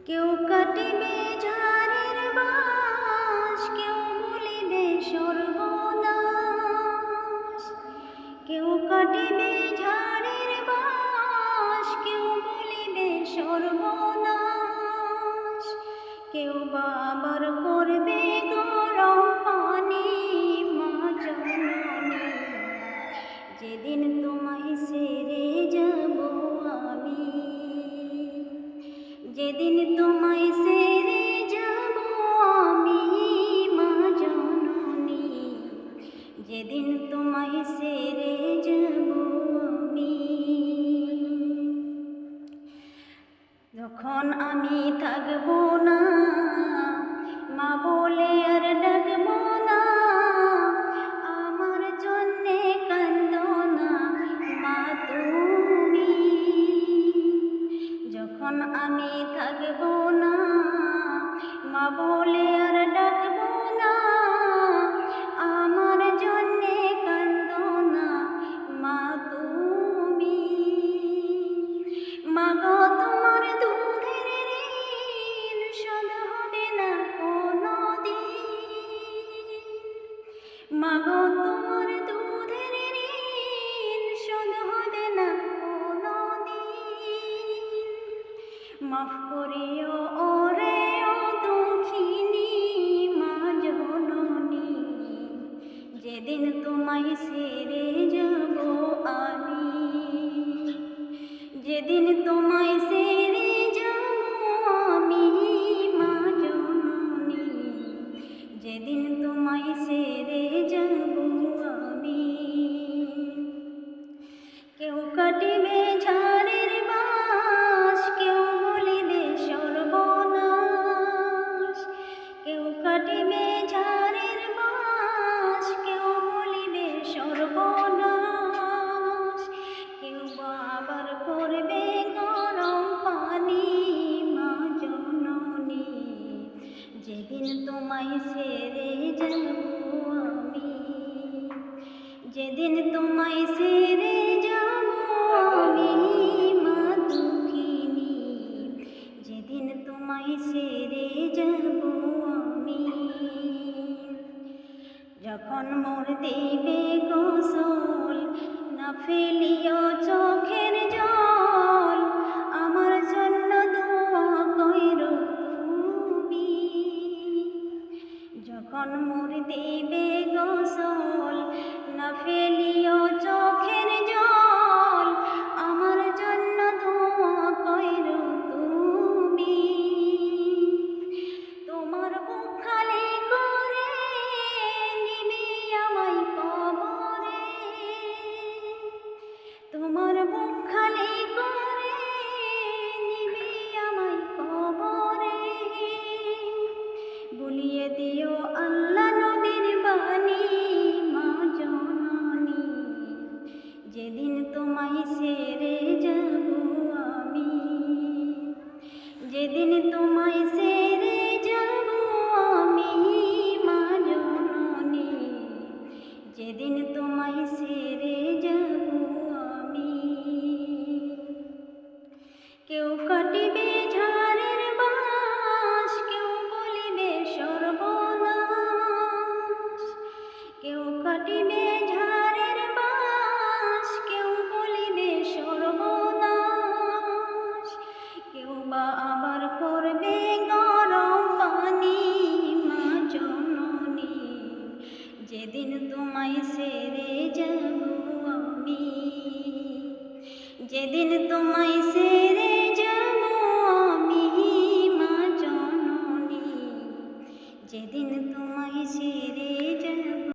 কেউ কাটিবে ঝাড়ের বাঁশ, কেউ বলিবে সর্বনাশ। কেউ কাটিবে ঝাড়ের বাঁশ, কেউ বলিবে সর্বনাশ। কেউ বা আবার করবে গরম পানি, মা জননী। যেদিন তোমায় ছেড়ে যাব আমি, যেদিন তোমায় ছেড়ে যাব আমি, মা জননী। যেদিন তোমায় ছেড়ে যাব আমি, যখন আমি থাকবো না, মা বলে আর ডাকবো না। আমার জন্যে কান্দো না মা তুমি, যখন আমি থাকবো না, মা বলে আর ডাকবো না। আমার জন্যে কান্দো না মা তুমি। মা গো তোমার দুধের ঋণ শোধ হবে না কোনোদিন। মা গো তোমার দুধের ঋণ শোধ হবে না কোনোদিন। মাফ করিও ওরে ও দুঃখিনী মা জননী, যেদিন তোমায় ছেড়ে যাব আমি, যেদিন তোমায় ছেড়ে যাব আমি, মা জননী। যেদিন তোমায় ছেড়ে যাব আমি, কেউ কাটিবে ঝাড়ের বাঁশ, কেউ বলিবে সর্বনাশ। কেউ কাটিবে ঝাড়ের বাঁশ, কেউ বলিবে সর্বনাশ। কেউ বা আবার করবে গরম পানি, মা জননী। যেদিন তোমায় ছেড়ে যাব আমি, যেদিন তোমায় ছেড়ে যাব আমি, মা দুঃখিনী। যেদিন তোমায় ছেড়ে যাব আমি, যখন মোর দিবে গোসল, না ফেলিও চোখের জল। আমার জন্য দোয়া কইরো তুমি, যখন মোর দিবে গোসল, না ফেলিও চোখের জল। আমার জন্য দোয়া কইরো তুমি। তোমার বুক খালি করে নিবি আমায় কবরে, তোমার বুক খালি করে নিবি আমায় কবরে। বলিয়ে দিও আল্লাহ নবীর বাণী, মা জননী। যেদিন তোমায় ছেড়ে যাব আমি, যেদিন তোমায় ছেড়ে যাব আমি, মা জননী। যেদিন তোমায় ছেড়ে যাব আমি, কেউ কাটিবে ঝাড়ের বাঁশ, কেউ বলিবে সর্বনাশ। কেউ কাটিবে ঝাড়ের বাঁশ, কেউ বলিবে সর্বনাশ। কেউ বা আবার করবে গরম পানি, মা জননী। যেদিন তোমায় ছেড়ে যাব আমি, যেদিন তোমায় ছেড়ে